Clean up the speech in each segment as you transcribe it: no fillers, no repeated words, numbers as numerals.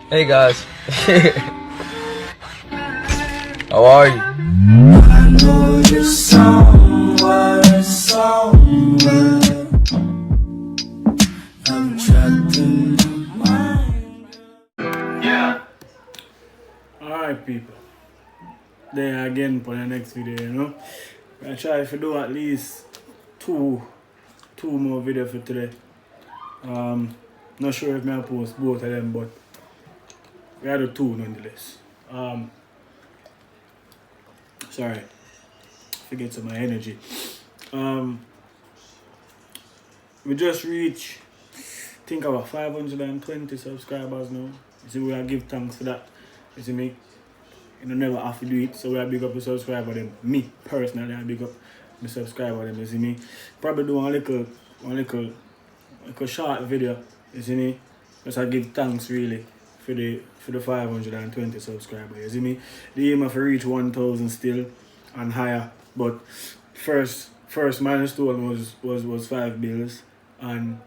Hey guys, how are you? I know you're somewhere, somewhere. I'm trapped in my mind. Yeah. Alright, people. There again for the next video, you know. I try to do at least two more videos for today. Not sure if I post both of them, but we had a two nonetheless. Sorry, forget some of my energy. We just reached, think about 520 subscribers now. You see, we are give thanks for that. You see me? You know, never have to do it, so we are big up the subscriber them. Me personally, I big up the subscriber them. You see me? Probably do one little short video. You see me? Just I give thanks really for the 520 subscribers. You see me? The aim of reach 1,000 still and higher, but first milestone was 5 bills, and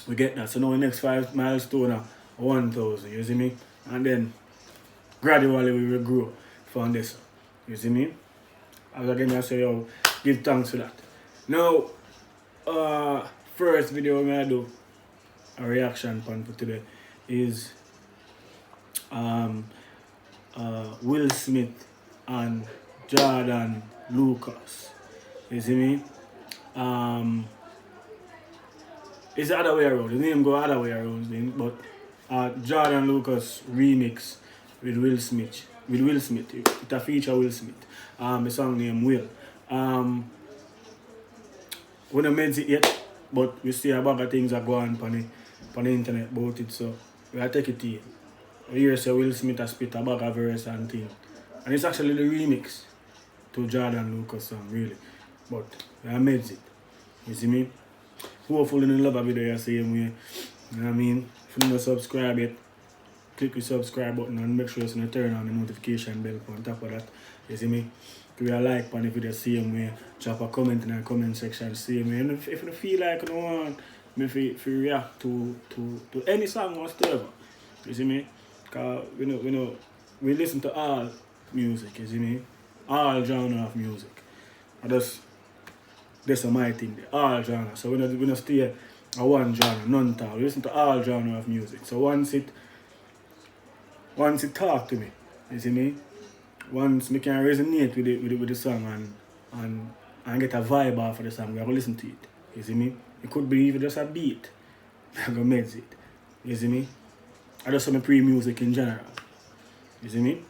we get that. So now the next 5 milestone are 1,000. You see me? And then gradually we will grow from this. You see me? As again I say, yo, give thanks for that. Now, first video I'm gonna do a reaction point for today is Will Smith and Jordan Lucas. You see me? It's the other way around. The name go other way around, but Jordan Lucas remix with Will Smith. It a feature Will Smith. The song named Will. We don't made it yet, but we see a bag of things are going on the internet about it, so we are take it in. We hear say Will Smith has spit a bag of verse and thing. And it's actually the remix to Jordan Lucas song, really. But we have made it. You see me? Hopefully you love a video the same way. You know what I mean? If you don't subscribe yet, click the subscribe button and make sure you turn on the notification bell on top of that. You see me? Give a like on the video same way. Drop a comment in the comment section same way. And if you feel like you want me if you react to any song whatsoever. You see me? Cause we listen to all music, you see me? All genre of music. And that's my thing there. All genre. So we don't stay at one genre, none talk. We listen to all genre of music. So once it talk to me, you see me? Once me can resonate with the song and get a vibe off of the song, we have to listen to it. You see me? It could be even just a beat. I'm gonna mix it. You see me? I just some pre-music in general. You see me?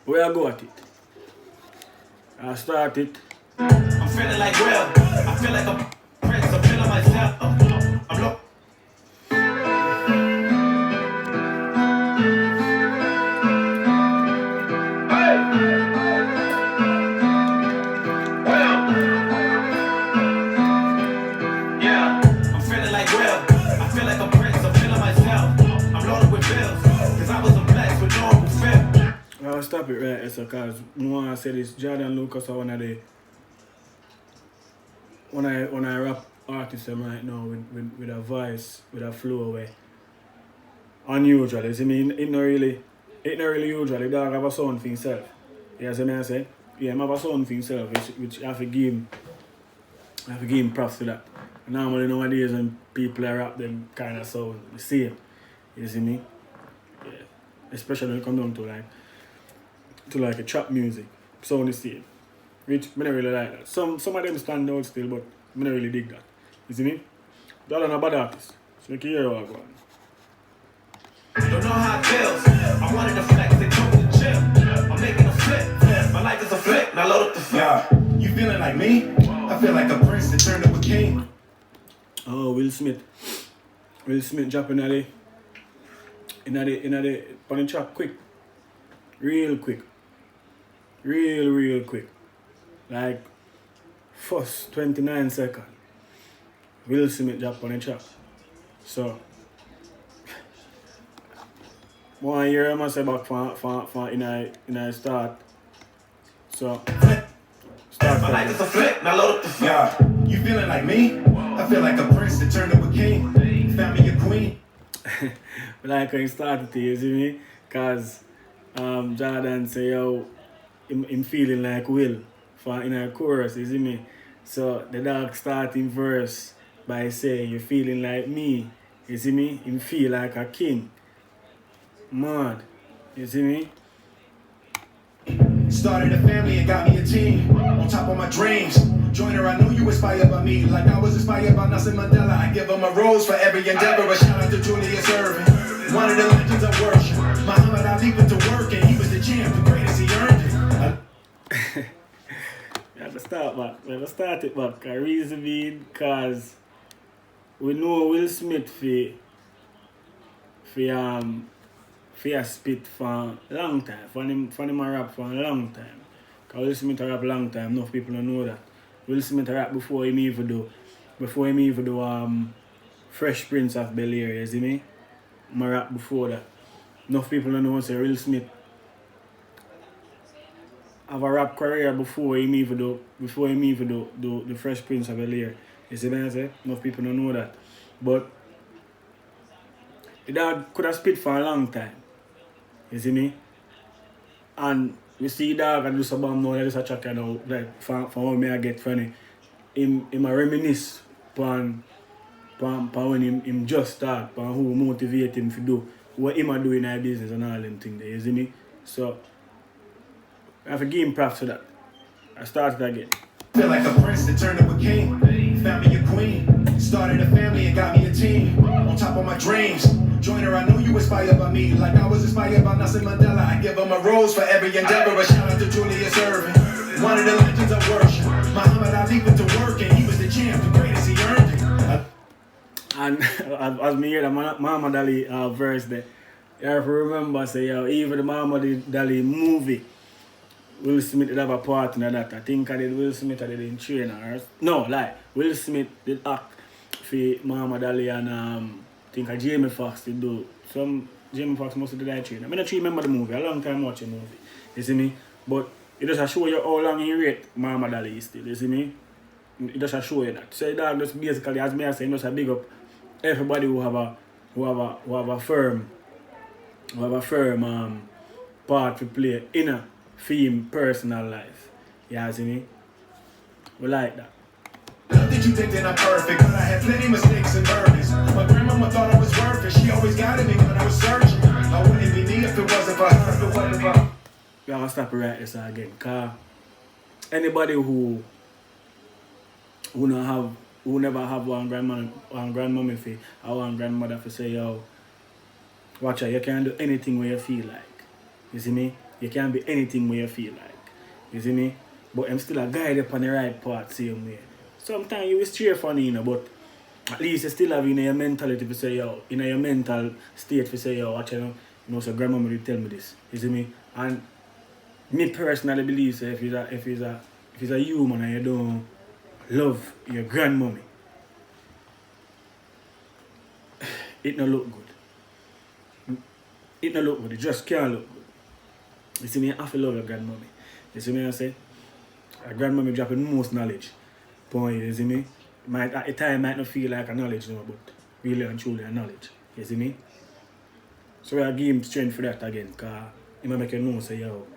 Where I go at it? I start it. I'm feeling like Will. I feel like a prince. I'm feeling myself. I'm low. I'll stop it right here, because I say this, Jordan Lucas are one of the when I rap artists right now with a voice, with a flow way unusual. You see me, it not really usual. The dog have a sound for himself. You see me I say? Yeah, he have a sound for himself, which I have to give him props for that. Normally nowadays when people rap them kind of sound the same. You see me? Yeah. Especially when it comes down to like a trap music. Sound the same. Which I don't really like that. Some of them stand out still, but I don't really dig that. You see me? Jordan a bad artist. So you can hear what I go on. Don't know how it feels. I wanted to flex, they told me to chill. I'm making a flip. My life is a flip. Now load up the flip. Yeah, you feeling like me? I feel like a prince that turned up a king. Oh, Will Smith. Will Smith dropping in the on the track quick. Real quick. Real quick. Like first 29 seconds. Will Smith drop on the track. So one year I must say back for in a start. So start. My life is a flip. Now load up the flip. Yeah, you feeling like me? I feel like a prince that turned up a king. Found me a queen. like when he started to, you see me? Cause Jordan say yo him feeling like Will for in a chorus, you see me? So the dog starting verse by saying you feeling like me, you see me? Him feel like a king. Mad. You see me? Started a family and got me a team. On top of my dreams. Joiner, I know you inspired by me. Like I was inspired by Nelson Mandela. I give him a rose for every endeavor. A shout out to Julius Erving. One of the legends of worship. Muhammad Ali went to work and he was the champ. The greatest, he earned it. We have to start back. We have to start it back. The reason being because we know Will Smith for a spit for a long time. For him a rap for a long time. Because Will Smith a rap a long time. Enough people don't know that. Will Smith a rap before him even do Fresh Prince of Bel-Air, you see me? I rap before that. Enough people don't know say Will Smith have a rap career before him even do the Fresh Prince of Bel-Air. You see what I say? Enough people don't know that. But the dad could have spit for a long time. You see me? And we see dog and do some bomb now, there's a track now, like from what me I get funny. Him a reminisce upon when him just start, upon who motivate him to do what him a do in our business and all them things there, you see me? So I have to give him props for that. I started again. Feel like a prince that turned to a king. Found me a queen. Started a family and got me a team. On top of my dreams. Joiner, I know you inspired by me. Like I was inspired by Nelson Mandela. I give him a rose for every endeavor. A shout out to Julius Erving. One of the legends of worship. Muhammad Ali went to work and he was the champ. The greatest, he earned it. And as me hear the Muhammad Ali verse there, you have to remember say yo, even the Muhammad Ali movie, Will Smith did have a part in that. I think I did Will Smith I did in trainer. No, like Will Smith did act for Muhammad Ali and I think Jamie Foxx did do. Jamie Foxx must have did that trainer. I don't remember the movie, a long time watching the movie. You see me? But it just show you how long he rate Muhammad Ali still, you see me? It just show you that. So that just basically as me I say, just a big up everybody who have a firm part to play in a film personal life. You see me? We like that. Not that you think that I'm perfect, but I had plenty mistakes and burdens. My grandmama thought I was worth it. She always guided me when I was searching. I wouldn't be me if it wasn't for her. If it wasn't for her. We are gonna stop it right this again. Cause anybody who never have one grandmommy for or one grandmother for say yo, watch out, you can do anything where you feel like. You see me? You can be anything where you feel like. You see me? But I'm still a guide up on the right path same way. Sometimes you will stray funny, you know, but at least you still have in your mentality to say yo, in your mental state to say yo, watch out, you know, so grandmama will tell me this. You see me? And me personally believe so if it's a human and you don't love your grandmommy, it don't look good. It don't look good, it just can't look good. You see me, you have to love your grandmommy. You see me I say? A grandmommy dropping most knowledge. Point, you see me? At the time might not feel like a knowledge no, but really and truly a knowledge. You see me? So I give him strength for that again, because he might make you know say yo.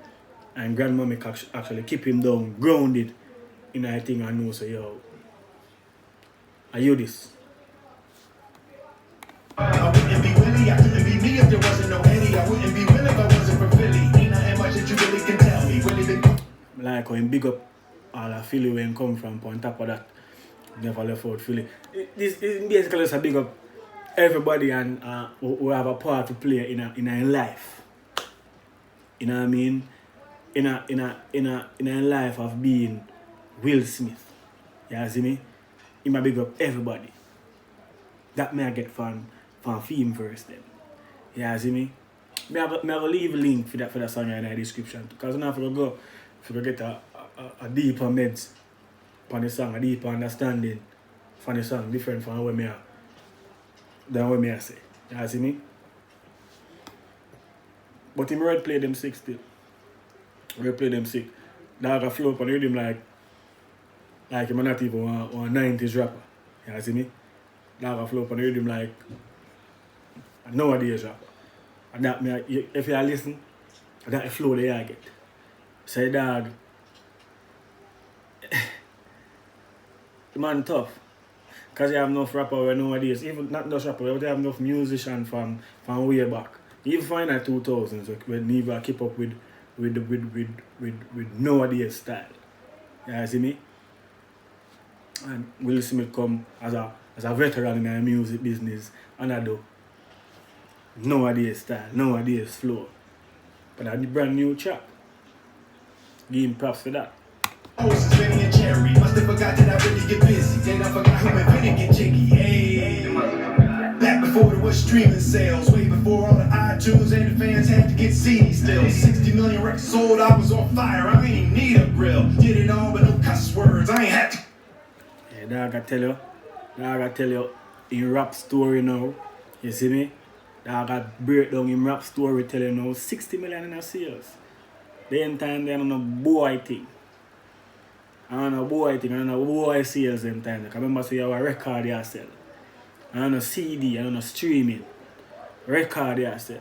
And grandmommy actually keep him down, grounded in a thing and know say yo. Are you this? I wouldn't be Willie, I couldn't be me if there wasn't no Eddie. I wouldn't be Will if I wasn't from Philly. Ain't nothing much that you really can tell me. Willie been like how him big up all of Philly where him come from, on top of that, never left out Philly. This basically just a big up everybody and who have a part to play in a life. You know what I mean? In a life of being Will Smith. You see me? He might big up everybody. That may I get from film first then. You see me? I have leave a link for that song in the description. Because now if we get a deeper meds on the song, a deeper understanding from the song, different from what I say. You see me? But him right play them sick still. We play them sick. Dog a flow up and rhythm like him not even one 90s rapper. You see me? Dog a flow up and rhythm like And nowadays rapper. And that if you listen, that the flow they get. Say dog, the man tough. Because you have enough rapper nowadays, even not just rapper, but you have enough musician from way back. Even find that 2000s when never keep up with nowadays style. You see me? And Will Smith come as a veteran in the music business and I do nowadays style, nowadays flow. But that's the brand new track. Give him props for that. Since Benny and Jerry, must have forgot that I really get busy. Then I forgot who invented get jiggy. Hey. Back before there was streaming sales, way before all the iTunes and the fans had to get CDs still. 60 million records sold, I was on fire. I ain't even need a grill. Did it all with no cuss words. I ain't had to. Yeah, dog, I tell you, in rap story now, you see me? Dog, I break down in rap storytelling now, 60 million in a sales. Then time they don't know boy thing. I don't know boy sales them time. I remember say you have a record you sell. I don't know CD, I don't know streaming. Record you sell.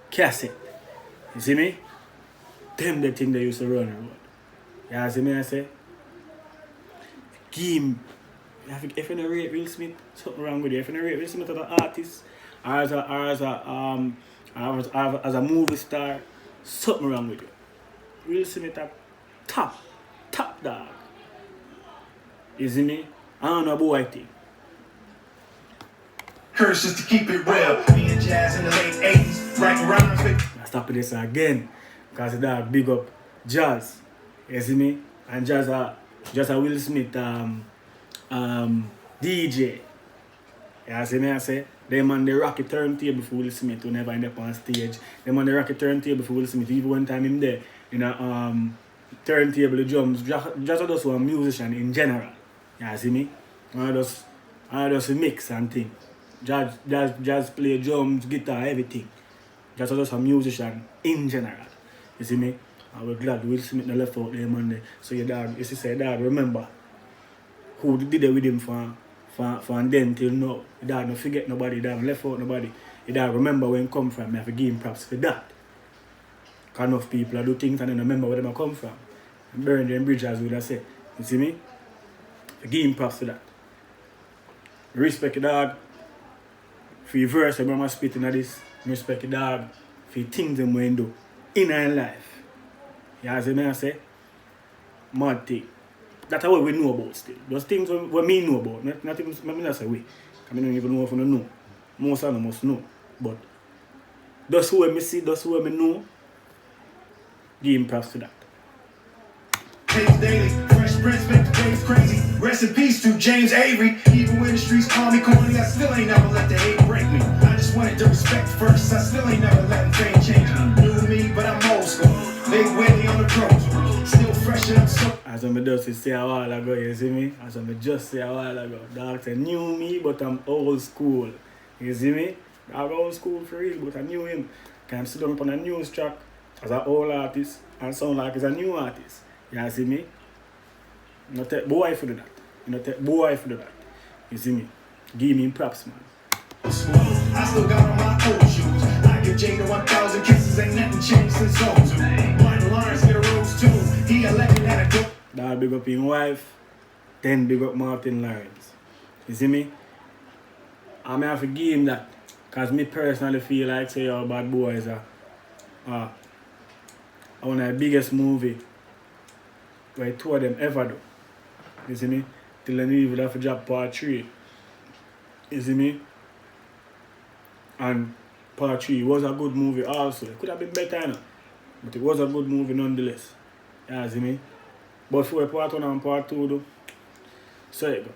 Cassette. You see me? Them the thing they used to run around. You see me I say? Game. If you don't rate Will Smith, something wrong with you. If you don't rate Will Smith as an artist or as a movie star, something wrong with you. Will Smith a top dog. You see me? I don't know boy thing. Curse just to keep it real. Me and Jazz in the late 80s, writing rhymes with. I stop this again. Because the dog big up Jazz. You see me? And Jazz a Will Smith DJ. You see me I say? Them on the rocket turntable for Will Smith who never end up on stage. Them on the rocket turntable for Will Smith. Even one time him there in a turntable the drums. Just a musician in general. You see me? I just mix and thing. Jazz play drums, guitar, everything. Just a musician in general. You see me? I was glad Will Smith no left out there Monday. So your dog, you see say dog remember who did it with him from then till now. Your dog no forget nobody, your dog left out nobody. Your dog remember where he come from. I have to give him props for that. Because enough people do things and then remember where they come from. And burn them bridges as would I say. You see me? I give him props for that. Respect your dog for your verse, I remember spitting at this. Respect your dog for your things them when do in our life. You see me I say? Mad thing. That's what we know about still. Those things what me know about. Not even, I mean, that's a way. I don't even know if I don't know. Most of them must know. But those who I see, those who I know, give him props to that. Taste daily, Fresh Prince make the waves crazy. Rest in peace to James Avery. Even when the streets call me corny, I still ain't never let the hate break me. I just wanted to respect first. I still ain't never letting fame change me. New me, but I'm old school. Big Willie on the road. Still fresh and I'm so. As I just say a while ago, you see me? As I just say a while ago. Dog say new me, but I'm old school. You see me? I'm old school for real, but I knew him. Can sit down on a news track as an old artist and sound like he's a new artist. You see me? You not take boy for that. You not take boy for that. You see me? Give me props, man. I still got on my old shoes. I give Jada 1,000 kisses, ain't nothing changed since those. Martin Lawrence get a rose too. He elected and a dope. Dad big up his wife, then big up Martin Lawrence. You see me? I may have to give him that. Because me personally feel like say your Bad Boy is one of the biggest movie where two of them ever do. You see me? Till then you will have to drop part 3. You see me? And part 3 was a good movie also. It could have been better, you know? But it was a good movie nonetheless. You see me? But for part 1 and part 2 though, so you go.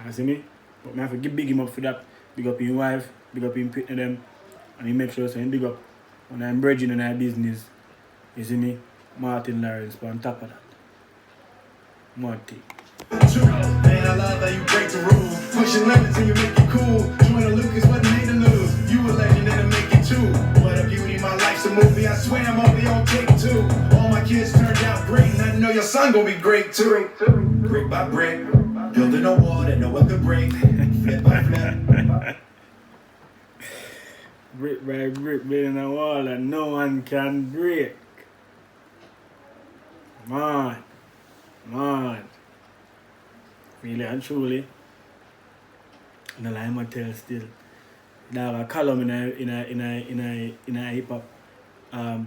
You see me? But I have to give big him up for that. Big up his wife, big up him pitting them. And he make sure so he big up when I'm bridging in our business. You see me? Martin Lawrence on top of that. Marty. Man, I love how you break the rules. Pushing limits and you make it cool. Joyner Lucas wasn't made to lose. You a legend and I make it too. What a beauty, my life's a movie. I swear I'm only on take 2. All my kids turned out great, and I know your son gonna be great too. Brick by brick, building a wall that no one could break. Flip by flip. brick by brick building a wall that no one can break. Man. Really and truly. No lie, I'ma tell still. There are a column in a hip hop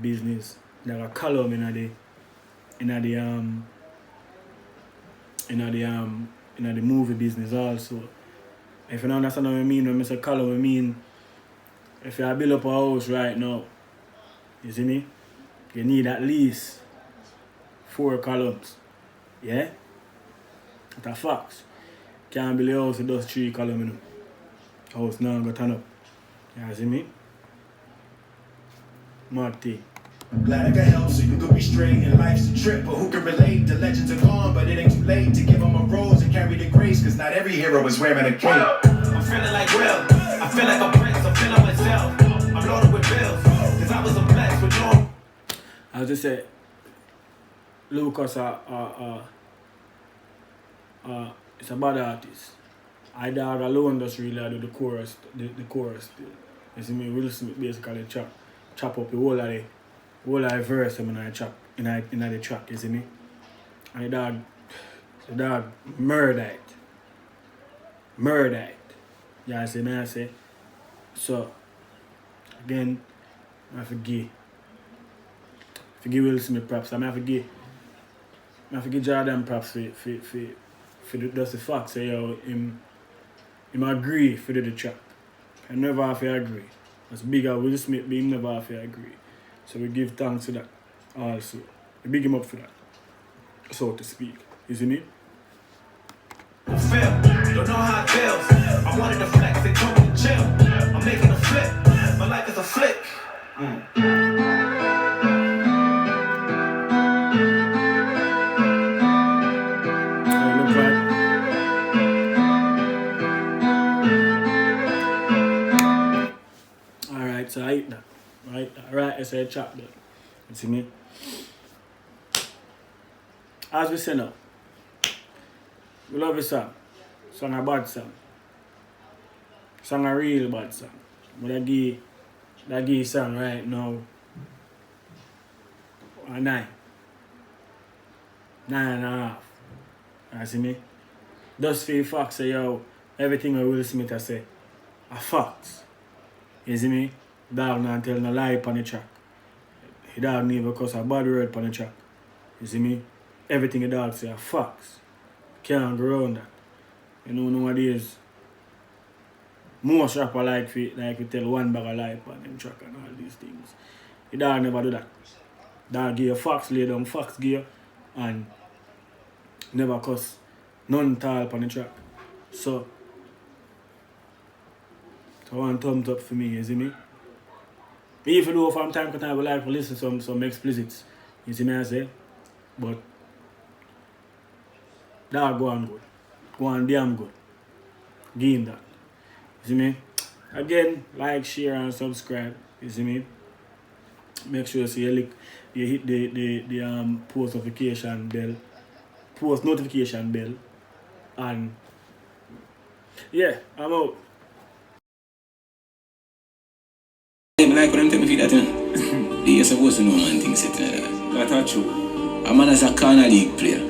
business. There are a column in the movie business also. If you don't understand what I mean when I say column, I mean if you build up a house right now, you see me? You need at least 4 columns. Yeah? That's a fact. Can't build a house with those 3 columns, you know. House now go turn up. You see me? Mad thing. I'm glad I could help so you could be straight in life's a trip. But who can relate? The legends are gone, but it ain't too late to give them a rose and carry the grace. Cause not every hero is wearing a cape. I'm feeling like real. I feel like a prince. I'm feeling myself. I'm loaded with bills. Cause I was a blessed with no. As I say, Lucas it's a bad artist. I dog alone just really do the chorus still. You see me, Will Smith basically chop up the whole of the verse in the track, you see me? And the dog murder it. Yeah, I say. So again, I forgive Will Smith props. I forgive Jordan props for just the fact say yo him agree for the track. I never have to agree. As big as Will Smith be, him never have to agree. So we give thanks to that also. We big him up for that. So to speak. You see me? Feel, don't know how it feels. I wanted to flex, they told me to chill. I'm making a flip, my life is a flick. Alright, so I eat that. Right, I say chop that. You see me? As we say now, we love a song. Song a bad song. Song a real bad song. But I give song right now a 9. 9.5. You see me? Just for the fact say yo, everything that Will Smith has say are facts. You see me? Dog not tell no lie on the track. He dog never cuss a bad word on the track. You see me? Everything the dog say are facts. Can't go around that. You know nowadays most rapper like we tell one bag of lie on them track and all these things. The dog never do that. Dog give facts, lay down facts gear and never cuss none tall on the track. So one thumbs up for me, you see me? Even though from time to time I would like to listen to some explicits, you see me I say? But that go on good. Go on damn good. Give him that. You see me? Again, like, share and subscribe. You see me? Make sure you hit the post notification bell. And yeah, I'm out. Like when them tell me that, you're supposed to know man things set like that. That's not true. A man as a corner league player.